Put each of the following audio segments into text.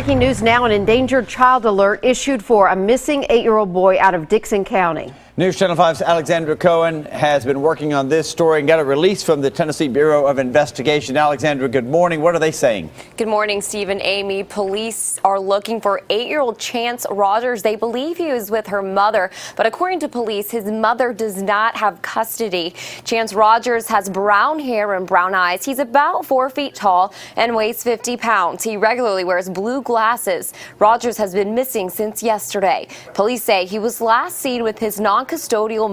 Breaking news now, an endangered child alert issued for a missing 8-year-old boy out of Dixon County. News Channel 5's Alexandra Cohen has been working on this story and got a release from the Tennessee Bureau of Investigation. Alexandra, good morning. What are they saying? Good morning, Steve and Amy. Police are looking for 8-year-old Chance Rogers. They believe he was with her mother, but according to police, his mother does not have custody. Chance Rogers has brown hair and brown eyes. He's about 4 feet tall and weighs 50 pounds. He regularly wears blue glasses. Rogers has been missing since yesterday. Police say he was last seen with his non-custodial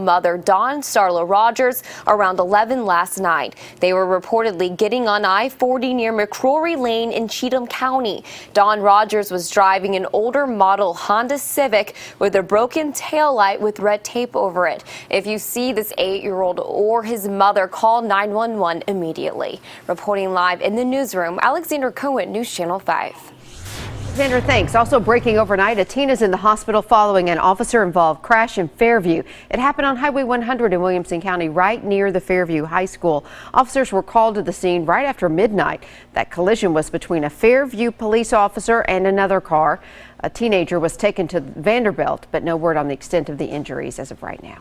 mother, Dawn Starla Rogers, around 11 last night. They were reportedly getting on I-40 near McCrory Lane in Cheatham County. Dawn Rogers was driving an older model Honda Civic with a broken taillight with red tape over it. If you see this 8-year-old or his mother, call 911 immediately. Reporting live in the newsroom, Alexandra Cohen, News Channel 5. Alexander, thanks. Also breaking overnight, a teen is in the hospital following an officer-involved crash in Fairview. It happened on Highway 100 in Williamson County, right near the Fairview High School. Officers were called to the scene right after midnight. That collision was between a Fairview police officer and another car. A teenager was taken to Vanderbilt, but no word on the extent of the injuries as of right now.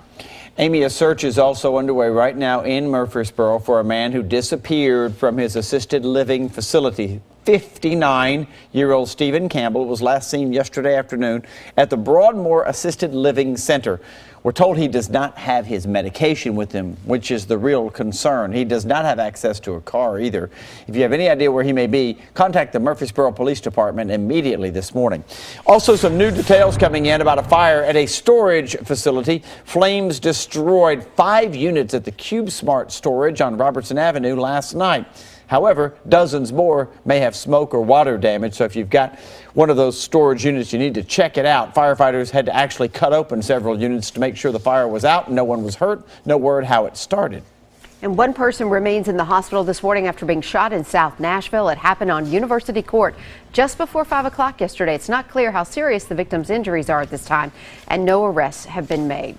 Amy, a search is also underway right now in Murfreesboro for a man who disappeared from his assisted living facility. 59-year-old Stephen Campbell was last seen yesterday afternoon at the Broadmoor Assisted Living Center. We're told he does not have his medication with him, which is the real concern. He does not have access to a car either. If you have any idea where he may be, contact the Murfreesboro Police Department immediately this morning. Also, some new details coming in about a fire at a storage facility. Flames destroyed 5 units at the CubeSmart storage on Robertson Avenue last night. However, dozens more may have smoke or water damage, so if you've got one of those storage units, you need to check it out. Firefighters had to actually cut open several units to make sure the fire was out and no one was hurt. No word how it started. And one person remains in the hospital this morning after being shot in South Nashville. It happened on University Court just before 5 o'clock yesterday. It's not clear how serious the victim's injuries are at this time, and no arrests have been made.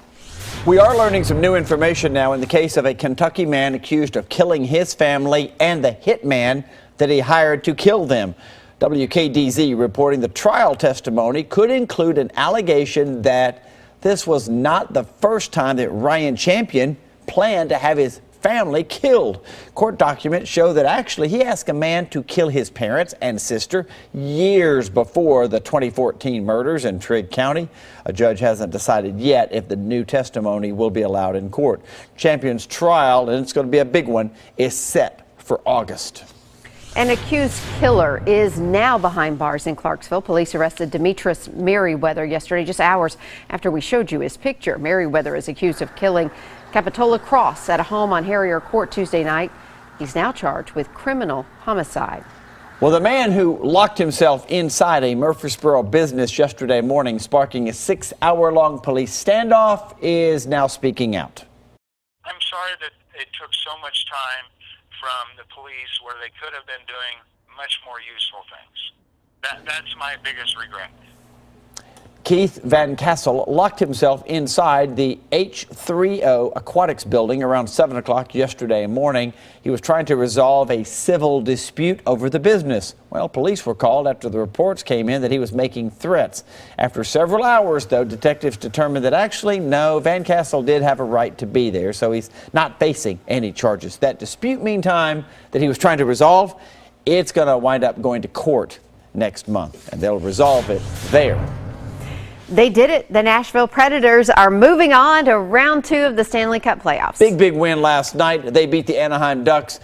We are learning some new information now in the case of a Kentucky man accused of killing his family and the hitman that he hired to kill them. WKDZ reporting the trial testimony could include an allegation that this was not the first time that Ryan Champion planned to have his family killed. Court documents show that actually he asked a man to kill his parents and sister years before the 2014 murders in Trigg County. A judge hasn't decided yet if the new testimony will be allowed in court. Champion's trial, and it's going to be a big one, is set for August. An accused killer is now behind bars in Clarksville. Police arrested Demetrius Merriweather yesterday, just hours after we showed you his picture. Merriweather is accused of killing Capitola Cross at a home on Harrier Court Tuesday night. He's now charged with criminal homicide. Well, the man who locked himself inside a Murfreesboro business yesterday morning, sparking a 6-hour-long police standoff, is now speaking out. I'm sorry that it took so much time from the police where they could have been doing much more useful things. That's my biggest regret. Keith Van Cassel locked himself inside the H30 Aquatics building around 7 o'clock yesterday morning. He was trying to resolve a civil dispute over the business. Well, police were called after the reports came in that he was making threats. After several hours, though, detectives determined that actually, no, Van Cassel did have a right to be there, so he's not facing any charges. That dispute, meantime, that he was trying to resolve, it's going to wind up going to court next month, and they'll resolve it there. They did it. The Nashville Predators are moving on to round 2 of the Stanley Cup playoffs. Big win last night. They beat the Anaheim Ducks.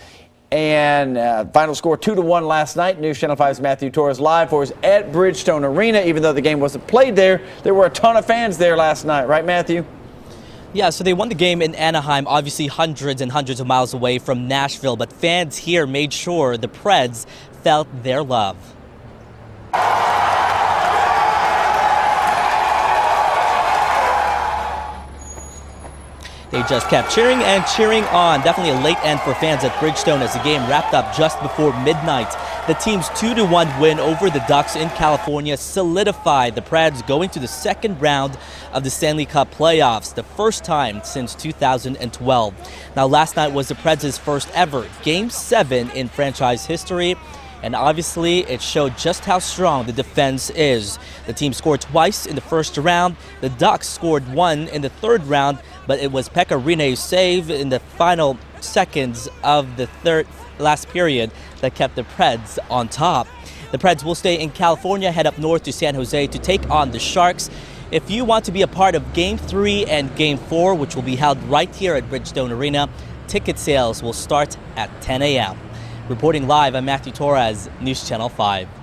And final score 2-1 last night. News Channel 5's Matthew Torres live for us at Bridgestone Arena. Even though the game wasn't played there, there were a ton of fans there last night. Right, Matthew? Yeah, so they won the game in Anaheim, obviously hundreds and hundreds of miles away from Nashville. But fans here made sure the Preds felt their love. They just kept cheering and cheering on. Definitely a late end for fans at Bridgestone as the game wrapped up just before midnight. The team's 2-1 win over the Ducks in California solidified the Preds going to the second round of the Stanley Cup playoffs, the first time since 2012. Now, last night was the Preds' first ever Game 7 in franchise history. And obviously, it showed just how strong the defense is. The team scored twice in the first round. The Ducks scored one in the third round, but it was Pekka Rinne's save in the final seconds of the last period that kept the Preds on top. The Preds will stay in California, head up north to San Jose to take on the Sharks. If you want to be a part of Game 3 and Game 4, which will be held right here at Bridgestone Arena, ticket sales will start at 10 a.m. Reporting live, I'm Matthew Torres, News Channel 5.